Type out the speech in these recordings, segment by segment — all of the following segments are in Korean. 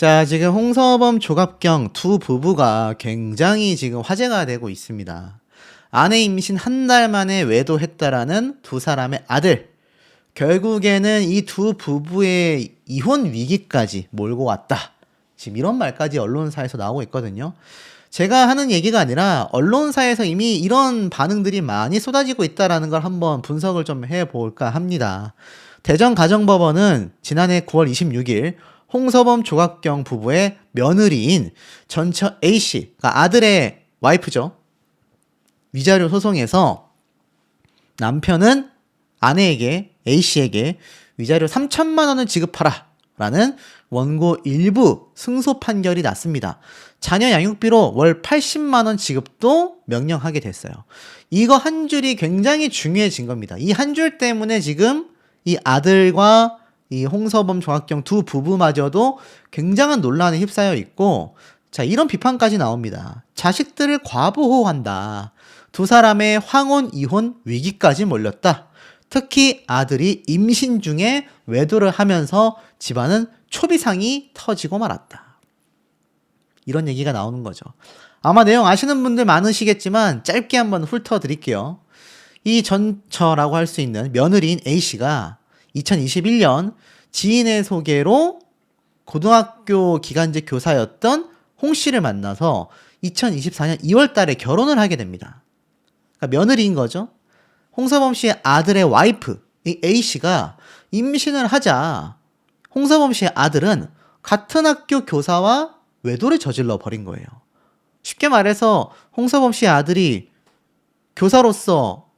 자, 지금 홍서범, 조갑경 두 부부가 굉장히 지금 화제가 되고 있습니다. 아내 임신 한 달 만에 외도했다라는 두 사람의 아들. 결국에는 이 두 부부의 이혼 위기까지 몰고 왔다. 지금 이런 말까지 언론사에서 나오고 있거든요. 제가 하는 얘기가 아니라 언론사에서 이미 이런 반응들이 많이 쏟아지고 있다라는 걸 한번 분석을 좀 해볼까 합니다. 대전가정법원은 지난해 9월 26일 홍서범 조갑경 부부의 며느리인 전처 A씨, 그러니까 아들의 와이프죠. 위자료 소송에서 남편은 아내에게 A씨에게 위자료 3천만 원을 지급하라 라는 원고 일부 승소 판결이 났습니다. 자녀 양육비로 월 80만 원 지급도 명령하게 됐어요. 이거 한 줄이 굉장히 중요해진 겁니다. 이 한 줄 때문에 지금 이 아들과 이 홍서범 조갑경 두 부부마저도 굉장한 논란에 휩싸여 있고, 자, 이런 비판까지 나옵니다. 자식들을 과보호한다. 두 사람의 황혼 이혼 위기까지 몰렸다. 특히 아들이 임신 중에 외도를 하면서 집안은 초비상이 터지고 말았다. 이런 얘기가 나오는 거죠. 아마 내용 아시는 분들 많으시겠지만 짧게 한번 훑어드릴게요. 이 전처라고 할 수 있는 며느리인 A씨가 2021년 지인의 소개로 고등학교 기간제 교사였던 홍씨를 만나서 2024년 2월 달에 결혼을 하게 됩니다. 그러니까 며느리인 거죠. 홍서범 씨의 아들의 와이프, 이 A씨가 임신을 하자 홍서범 씨의 아들은 같은 학교 교사와 외도를 저질러 버린 거예요. 쉽게 말해서 홍서범 씨의 아들이 교사로서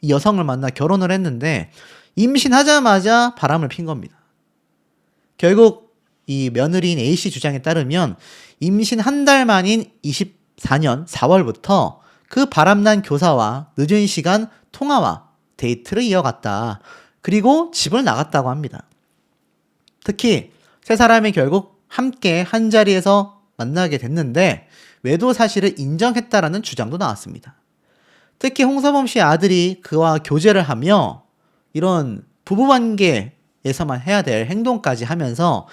이 여성을 만나 결혼을 했는데 임신하자마자 바람을 핀 겁니다. 결국 이 며느리인 A씨 주장에 따르면 임신 한 달 만인 24년 4월부터 그 바람난 교사와 늦은 시간 통화와 데이트를 이어갔다. 그리고 집을 나갔다고 합니다. 특히 세 사람이 결국 함께 한 자리에서 만나게 됐는데 외도 사실을 인정했다라는 주장도 나왔습니다. 특히 홍서범 씨의 아들이 그와 교제를 하며 이런 부부관계에서만 해야 될 행동까지 하면서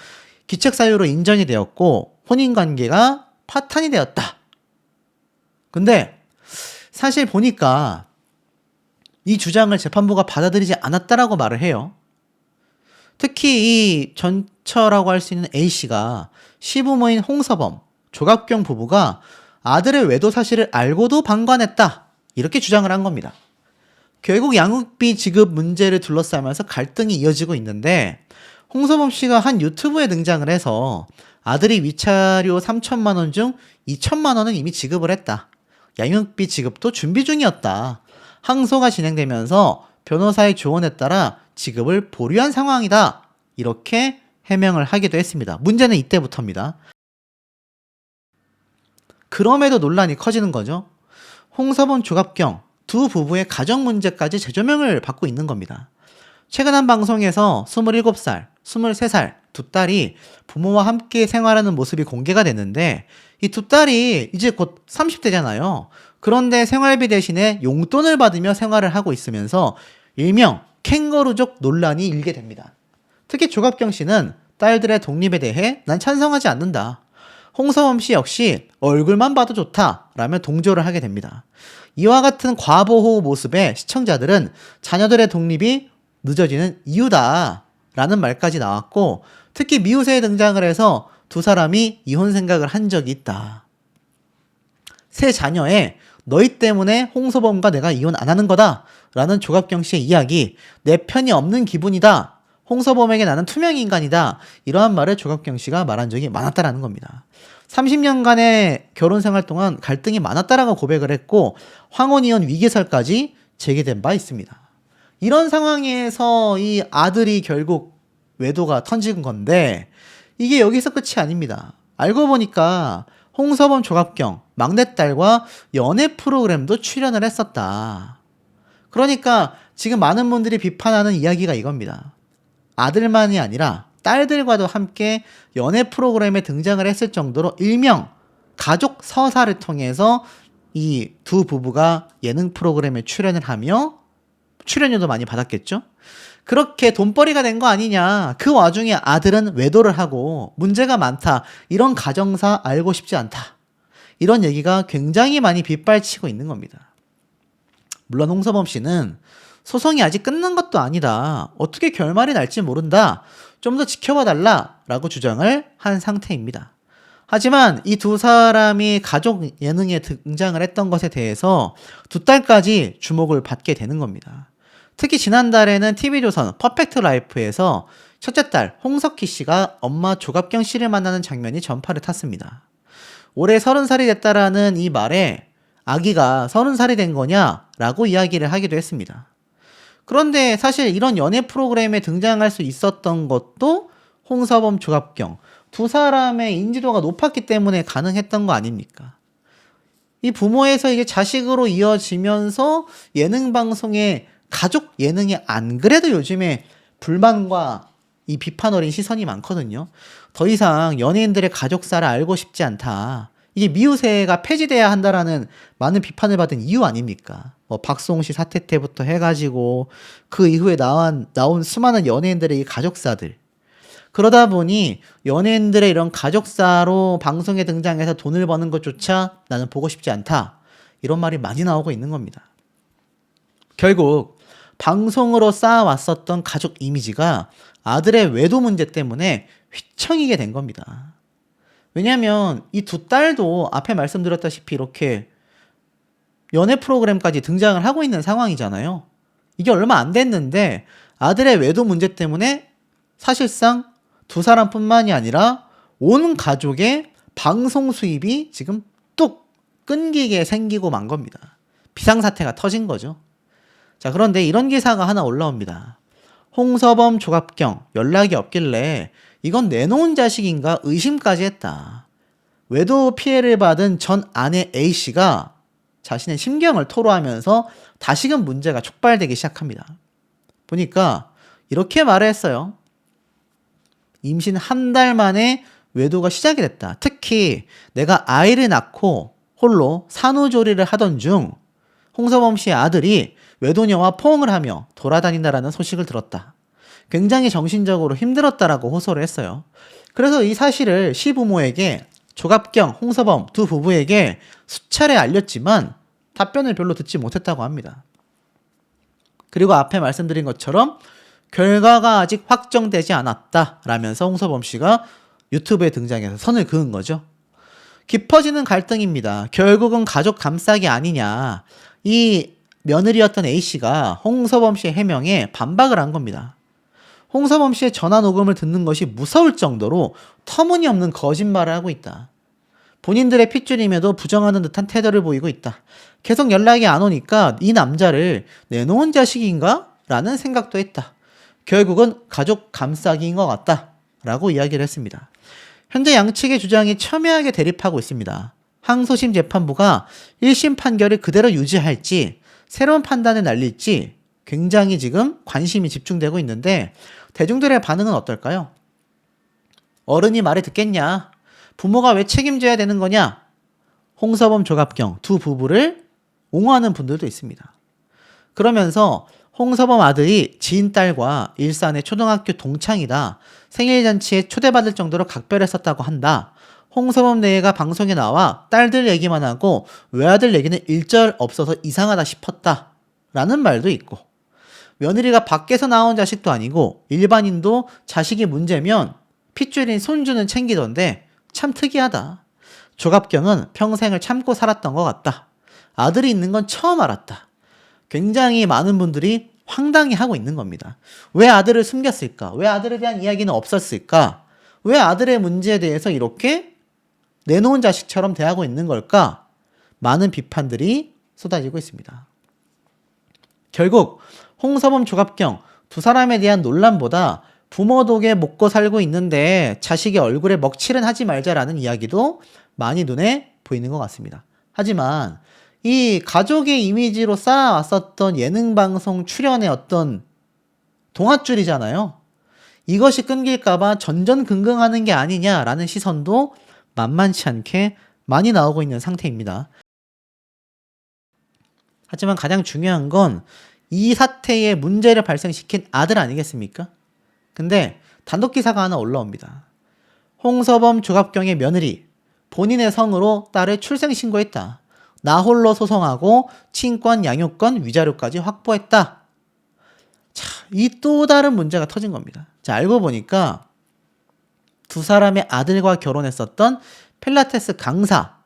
기책사유로 인정이 되었고 혼인관계가 파탄이 되었다. 근데 사실 보니까 이 주장을 재판부가 받아들이지 않았다라고 말을 해요. 특히 이 전처라고 할 수 있는 A씨가 시부모인 홍서범, 조갑경 부부가 아들의 외도 사실을 알고도 방관했다. 이렇게 주장을 한 겁니다. 결국 양육비 지급 문제를 둘러싸면서 갈등이 이어지고 있는데 홍서범 씨가 한 유튜브에 등장을 해서 아들이 위자료 3천만 원 중 2천만 원은 이미 지급을 했다. 양육비 지급도 준비 중이었다. 항소가 진행되면서 변호사의 조언에 따라 지급을 보류한 상황이다. 이렇게 해명을 하기도 했습니다. 문제는 이때부터입니다. 그럼에도 논란이 커지는 거죠. 홍서범 조갑경 두 부부의 가정 문제까지 재조명을 받고 있는 겁니다. 최근 한 방송에서 27살, 23살 두 딸이 부모와 함께 생활하는 모습이 공개가 됐는데 이 두 딸이 이제 곧 30대잖아요. 그런데 생활비 대신에 용돈을 받으며 생활을 하고 있으면서 일명 캥거루족 논란이 일게 됩니다. 특히 조갑경 씨는 딸들의 독립에 대해 난 찬성하지 않는다. 홍서범 씨 역시 얼굴만 봐도 좋다 라며 동조를 하게 됩니다. 이와 같은 과보호 모습에 시청자들은 자녀들의 독립이 늦어지는 이유다 라는 말까지 나왔고 특히 미우새에 등장을 해서 두 사람이 이혼 생각을 한 적이 있다. 새 자녀에 너희 때문에 홍서범과 내가 이혼 안 하는 거다 라는 조갑경 씨의 이야기, 내 편이 없는 기분이다. 홍서범에게 나는 투명 인간이다. 이러한 말을 조갑경 씨가 말한 적이 많았다라는 겁니다. 30년간의 결혼 생활 동안 갈등이 많았다라고 고백을 했고 황혼이혼 위기설까지 제기된 바 있습니다. 이런 상황에서 이 아들이 결국 외도가 터진 건데 이게 여기서 끝이 아닙니다. 알고 보니까 홍서범 조갑경 막내딸과 연애 프로그램도 출연을 했었다. 그러니까 지금 많은 분들이 비판하는 이야기가 이겁니다. 아들만이 아니라 딸들과도 함께 연애 프로그램에 등장을 했을 정도로 일명 가족 서사를 통해서 이 두 부부가 예능 프로그램에 출연을 하며 출연료도 많이 받았겠죠. 그렇게 돈벌이가 된 거 아니냐. 그 와중에 아들은 외도를 하고 문제가 많다. 이런 가정사 알고 싶지 않다. 이런 얘기가 굉장히 많이 빗발치고 있는 겁니다. 물론 홍서범 씨는 소송이 아직 끝난 것도 아니다. 어떻게 결말이 날지 모른다. 좀 더 지켜봐 달라. 라고 주장을 한 상태입니다. 하지만 이 두 사람이 가족 예능에 등장을 했던 것에 대해서 두 딸까지 주목을 받게 되는 겁니다. 특히 지난달에는 TV조선 퍼펙트 라이프에서 첫째 딸 홍석희 씨가 엄마 조갑경 씨를 만나는 장면이 전파를 탔습니다. 올해 30살이 됐다라는 이 말에 아기가 30살이 된 거냐라고 이야기를 하기도 했습니다. 그런데 사실 이런 연애 프로그램에 등장할 수 있었던 것도 홍서범, 조갑경 두 사람의 인지도가 높았기 때문에 가능했던 거 아닙니까? 이 부모에서 이게 자식으로 이어지면서 예능 방송에 가족 예능이 안 그래도 요즘에 불만과 이 비판 어린 시선이 많거든요. 더 이상 연예인들의 가족사를 알고 싶지 않다. 이게 미우새가 폐지돼야 한다라는 많은 비판을 받은 이유 아닙니까? 뭐 박수홍 씨 사태 때부터 해가지고 그 이후에 나온 수많은 연예인들의 이 가족사들. 그러다 보니 연예인들의 이런 가족사로 방송에 등장해서 돈을 버는 것조차 나는 보고 싶지 않다. 이런 말이 많이 나오고 있는 겁니다. 결국 방송으로 쌓아왔었던 가족 이미지가 아들의 외도 문제 때문에 휘청이게 된 겁니다. 왜냐하면 이 두 딸도 앞에 말씀드렸다시피 이렇게 연애 프로그램까지 등장을 하고 있는 상황이잖아요. 이게 얼마 안 됐는데 아들의 외도 문제 때문에 사실상 두 사람뿐만이 아니라 온 가족의 방송 수입이 지금 뚝 끊기게 생기고 만 겁니다. 비상사태가 터진 거죠. 자, 그런데 이런 기사가 하나 올라옵니다. 홍서범, 조갑경 연락이 없길래 이건 내놓은 자식인가 의심까지 했다. 외도 피해를 받은 전 아내 A씨가 자신의 심경을 토로하면서 다시금 문제가 촉발되기 시작합니다. 보니까 이렇게 말을 했어요. 임신 한 달 만에 외도가 시작이 됐다. 특히 내가 아이를 낳고 홀로 산후조리를 하던 중 홍서범 씨의 아들이 외도녀와 포옹을 하며 돌아다닌다라는 소식을 들었다. 굉장히 정신적으로 힘들었다라고 호소를 했어요. 그래서 이 사실을 시부모에게 조갑경, 홍서범 두 부부에게 수차례 알렸지만 답변을 별로 듣지 못했다고 합니다. 그리고 앞에 말씀드린 것처럼 결과가 아직 확정되지 않았다라면서 홍서범 씨가 유튜브에 등장해서 선을 그은 거죠. 깊어지는 갈등입니다. 결국은 가족 감싸기 아니냐. 이 며느리였던 A씨가 홍서범 씨의 해명에 반박을 한 겁니다. 홍서범 씨의 전화 녹음을 듣는 것이 무서울 정도로 터무니없는 거짓말을 하고 있다. 본인들의 핏줄임에도 부정하는 듯한 태도를 보이고 있다. 계속 연락이 안 오니까 이 남자를 내놓은 자식인가? 라는 생각도 했다. 결국은 가족 감싸기인 것 같다. 라고 이야기를 했습니다. 현재 양측의 주장이 첨예하게 대립하고 있습니다. 항소심 재판부가 1심 판결을 그대로 유지할지 새로운 판단을 날릴지 굉장히 지금 관심이 집중되고 있는데 대중들의 반응은 어떨까요? 어른이 말을 듣겠냐? 부모가 왜 책임져야 되는 거냐? 홍서범, 조갑경 두 부부를 옹호하는 분들도 있습니다. 그러면서 홍서범 아들이 지인 딸과 일산의 초등학교 동창이다. 생일잔치에 초대받을 정도로 각별했었다고 한다. 홍서범 내외가 방송에 나와 딸들 얘기만 하고 외아들 얘기는 일절 없어서 이상하다 싶었다. 라는 말도 있고 며느리가 밖에서 나온 자식도 아니고 일반인도 자식이 문제면 핏줄인 손주는 챙기던데 참 특이하다. 조갑경은 평생을 참고 살았던 것 같다. 아들이 있는 건 처음 알았다. 굉장히 많은 분들이 황당해 하고 있는 겁니다. 왜 아들을 숨겼을까? 왜 아들에 대한 이야기는 없었을까? 왜 아들의 문제에 대해서 이렇게 내놓은 자식처럼 대하고 있는 걸까? 많은 비판들이 쏟아지고 있습니다. 결국 홍서범, 조갑경 두 사람에 대한 논란보다 부모 덕에 먹고 살고 있는데 자식의 얼굴에 먹칠은 하지 말자라는 이야기도 많이 눈에 보이는 것 같습니다. 하지만 이 가족의 이미지로 쌓아왔었던 예능방송 출연의 어떤 동아줄이잖아요. 이것이 끊길까봐 전전긍긍하는 게 아니냐라는 시선도 만만치 않게 많이 나오고 있는 상태입니다. 하지만 가장 중요한 건 이 사태에 문제를 발생시킨 아들 아니겠습니까? 근데 단독 기사가 하나 올라옵니다. 홍서범 조갑경의 며느리 본인의 성으로 딸을 출생신고했다. 나 홀로 소송하고 친권 양육권 위자료까지 확보했다. 자, 이 또 다른 문제가 터진 겁니다. 자, 알고 보니까 두 사람의 아들과 결혼했었던 필라테스 강사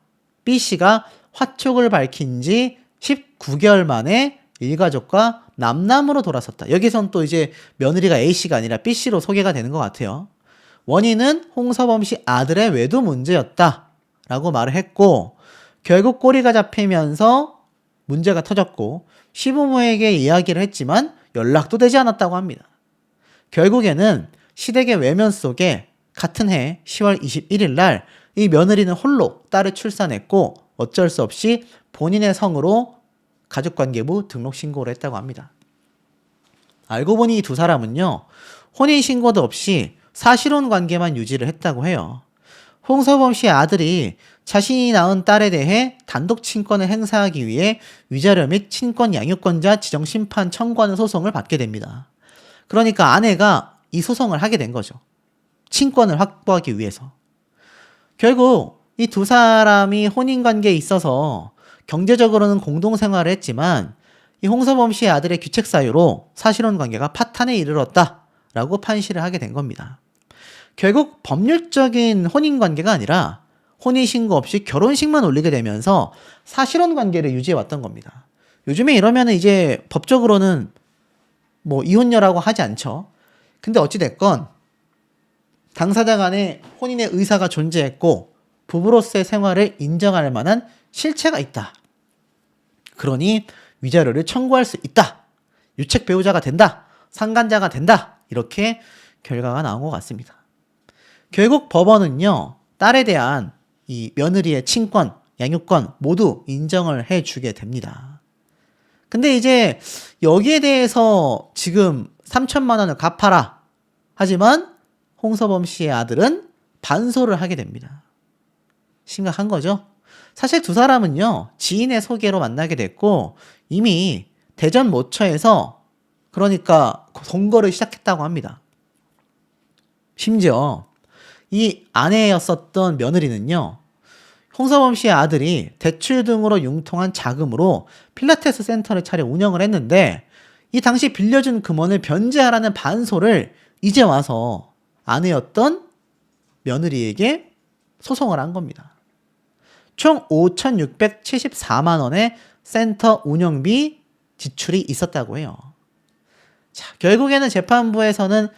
B씨가 화촉을 밝힌 지 19개월 만에 일가족과 남남으로 돌아섰다. 여기선 또 이제 며느리가 A씨가 아니라 B씨로 소개가 되는 것 같아요. 원인은 홍서범 씨 아들의 외도 문제였다 라고 말을 했고, 결국 꼬리가 잡히면서 문제가 터졌고 시부모에게 이야기를 했지만 연락도 되지 않았다고 합니다. 결국에는 시댁의 외면 속에 같은 해 10월 21일 날 이 며느리는 홀로 딸을 출산했고 어쩔 수 없이 본인의 성으로 가족관계부 등록신고를 했다고 합니다. 알고 보니 이 두 사람은요, 혼인신고도 없이 사실혼 관계만 유지를 했다고 해요. 홍서범 씨의 아들이 자신이 낳은 딸에 대해 단독 친권을 행사하기 위해 위자료 및 친권 양육권자 지정 심판 청구하는 소송을 받게 됩니다. 그러니까 아내가 이 소송을 하게 된 거죠. 친권을 확보하기 위해서. 결국 이 두 사람이 혼인관계에 있어서 경제적으로는 공동생활을 했지만 이 홍서범 씨의 아들의 규책 사유로 사실혼 관계가 파탄에 이르렀다라고 판시를 하게 된 겁니다. 결국 법률적인 혼인관계가 아니라 혼인신고 없이 결혼식만 올리게 되면서 사실혼 관계를 유지해왔던 겁니다. 요즘에 이러면 이제 법적으로는 뭐 이혼녀라고 하지 않죠. 근데 어찌됐건 당사자 간에 혼인의 의사가 존재했고 부부로서의 생활을 인정할 만한 실체가 있다. 그러니 위자료를 청구할 수 있다. 유책 배우자가 된다. 상간자가 된다. 이렇게 결과가 나온 것 같습니다. 결국 법원은요, 딸에 대한 이 며느리의 친권, 양육권 모두 인정을 해주게 됩니다. 근데 이제 여기에 대해서 지금 3천만 원을 갚아라. 하지만 홍서범 씨의 아들은 반소를 하게 됩니다. 심각한 거죠? 사실 두 사람은요, 지인의 소개로 만나게 됐고 이미 대전 모처에서 그러니까 동거를 시작했다고 합니다. 심지어 이 아내였었던 며느리는요, 홍서범 씨의 아들이 대출 등으로 융통한 자금으로 필라테스 센터를 차려 운영을 했는데 이 당시 빌려준 금원을 변제하라는 반소를 이제 와서 아내였던 며느리에게 소송을 한 겁니다. 총 5,674만 원의 센터 운영비 지출이 있었다고 해요. 자, 결국에는 재판부에서는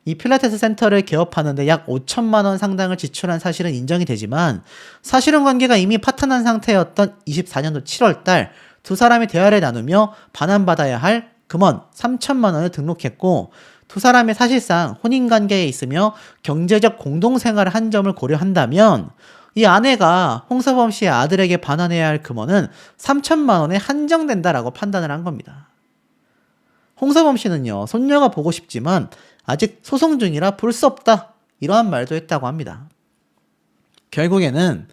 이 필라테스 센터를 개업하는데 약 5천만 원 상당을 지출한 사실은 인정이 되지만 사실혼 관계가 이미 파탄난 상태였던 24년도 7월 달 두 사람이 대화를 나누며 반환받아야 할 금원 3천만 원을 등록했고 두 사람이 사실상 혼인관계에 있으며 경제적 공동생활을 한 점을 고려한다면 이 아내가 홍서범 씨의 아들에게 반환해야 할 금원은 3천만 원에 한정된다라고 판단을 한 겁니다. 홍서범 씨는요, 손녀가 보고 싶지만 아직 소송 중이라 볼 수 없다. 이러한 말도 했다고 합니다. 결국에는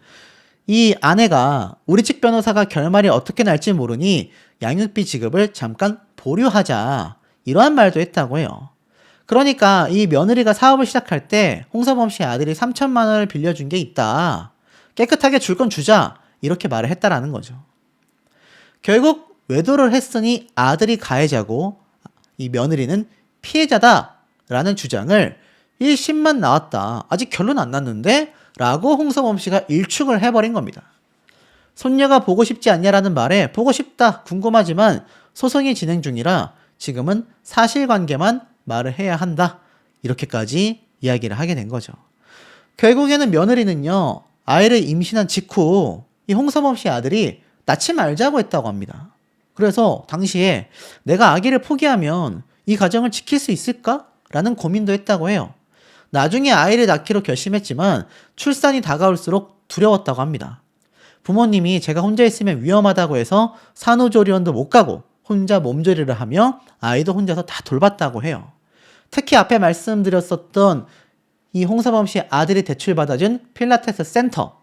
이 아내가 우리 측 변호사가 결말이 어떻게 날지 모르니 양육비 지급을 잠깐 보류하자. 이러한 말도 했다고 해요. 그러니까 이 며느리가 사업을 시작할 때 홍서범 씨의 아들이 3천만 원을 빌려준 게 있다. 깨끗하게 줄 건 주자. 이렇게 말을 했다라는 거죠. 결국 외도를 했으니 아들이 가해자고 이 며느리는 피해자다라는 주장을 1심만 나왔다. 아직 결론 안 났는데? 라고 홍서범 씨가 일축을 해버린 겁니다. 손녀가 보고 싶지 않냐라는 말에 보고 싶다. 궁금하지만 소송이 진행 중이라 지금은 사실관계만 말을 해야 한다. 이렇게까지 이야기를 하게 된 거죠. 결국에는 며느리는요, 아이를 임신한 직후 이 홍서범 씨 아들이 낳지 말자고 했다고 합니다. 그래서 당시에 내가 아기를 포기하면 이 가정을 지킬 수 있을까? 라는 고민도 했다고 해요. 나중에 아이를 낳기로 결심했지만 출산이 다가올수록 두려웠다고 합니다. 부모님이 제가 혼자 있으면 위험하다고 해서 산후조리원도 못 가고 혼자 몸조리를 하며 아이도 혼자서 다 돌봤다고 해요. 특히 앞에 말씀드렸었던 이 홍서범 씨의 아들이 대출받아준 필라테스 센터,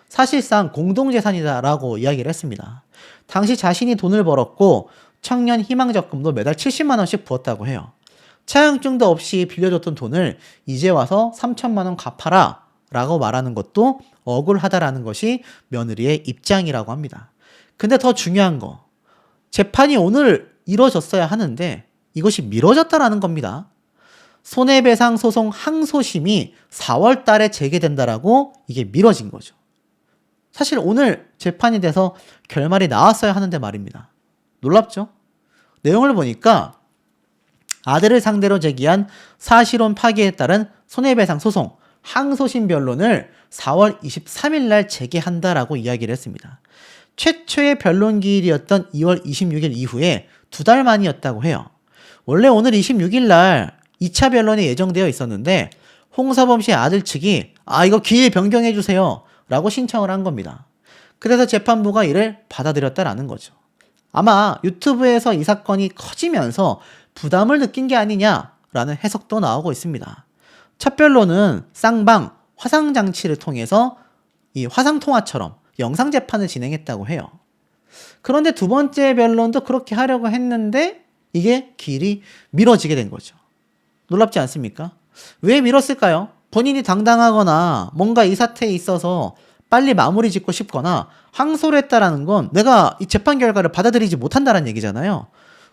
사실상 공동재산이다라고 이야기를 했습니다. 당시 자신이 돈을 벌었고 청년 희망적금도 매달 70만 원씩 부었다고 해요. 차용증도 없이 빌려줬던 돈을 이제 와서 3천만 원 갚아라 라고 말하는 것도 억울하다라는 것이 며느리의 입장이라고 합니다. 근데 더 중요한 거, 재판이 오늘 이뤄졌어야 하는데 이것이 미뤄졌다라는 겁니다. 손해배상 소송 항소심이 4월 달에 재개된다라고 이게 미뤄진 거죠. 사실 오늘 재판이 돼서 결말이 나왔어야 하는데 말입니다. 놀랍죠? 내용을 보니까 아들을 상대로 제기한 사실혼 파기에 따른 손해배상 소송 항소심 변론을 4월 23일 날 재개한다라고 이야기를 했습니다. 최초의 변론 기일이었던 2월 26일 이후에 2달 만이었다고 해요. 원래 오늘 26일 날 2차 변론이 예정되어 있었는데 홍서범 씨의 아들 측이 이거 기일 변경해 주세요 라고 신청을 한 겁니다. 그래서 재판부가 이를 받아들였다라는 거죠. 아마 유튜브에서 이 사건이 커지면서 부담을 느낀 게 아니냐라는 해석도 나오고 있습니다. 첫 변론은 쌍방 화상장치를 통해서 이 화상통화처럼 영상재판을 진행했다고 해요. 그런데 두 번째 변론도 그렇게 하려고 했는데 이게 기일이 미뤄지게 된 거죠. 놀랍지 않습니까? 왜 미뤘을까요? 본인이 당당하거나 뭔가 이 사태에 있어서 빨리 마무리 짓고 싶거나 항소를 했다라는 건 내가 이 재판 결과를 받아들이지 못한다는 얘기잖아요.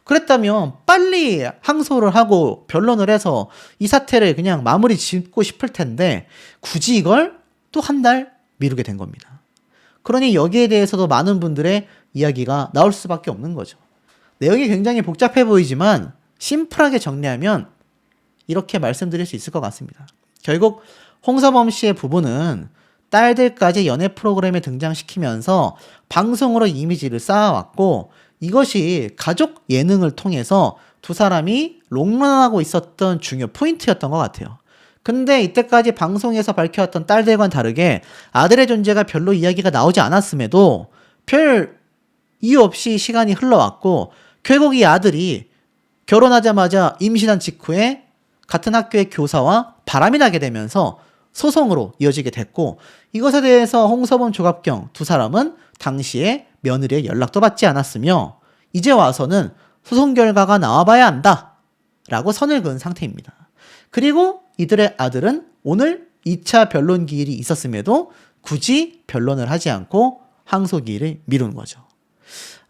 그랬다면 빨리 항소를 하고 변론을 해서 이 사태를 그냥 마무리 짓고 싶을 텐데 굳이 이걸 또 한 달 미루게 된 겁니다. 그러니 여기에 대해서도 많은 분들의 이야기가 나올 수밖에 없는 거죠. 내용이 굉장히 복잡해 보이지만 심플하게 정리하면 이렇게 말씀드릴 수 있을 것 같습니다. 결국 홍서범 씨의 부부는 딸들까지 연애 프로그램에 등장시키면서 방송으로 이미지를 쌓아왔고 이것이 가족 예능을 통해서 두 사람이 롱런하고 있었던 중요 포인트였던 것 같아요. 근데 이때까지 방송에서 밝혀왔던 딸들과는 다르게 아들의 존재가 별로 이야기가 나오지 않았음에도 별 이유 없이 시간이 흘러왔고 결국 이 아들이 결혼하자마자 임신한 직후에 같은 학교의 교사와 바람이 나게 되면서 소송으로 이어지게 됐고 이것에 대해서 홍서범 조갑경 두 사람은 당시에 며느리의 연락도 받지 않았으며 이제 와서는 소송 결과가 나와봐야 한다 라고 선을 그은 상태입니다. 그리고 이들의 아들은 오늘 2차 변론 기일이 있었음에도 굳이 변론을 하지 않고 항소 기일을 미룬 거죠.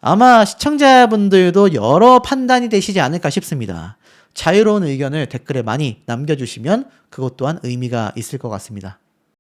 아마 시청자분들도 여러 판단이 되시지 않을까 싶습니다. 자유로운 의견을 댓글에 많이 남겨주시면 그것 또한 의미가 있을 것 같습니다.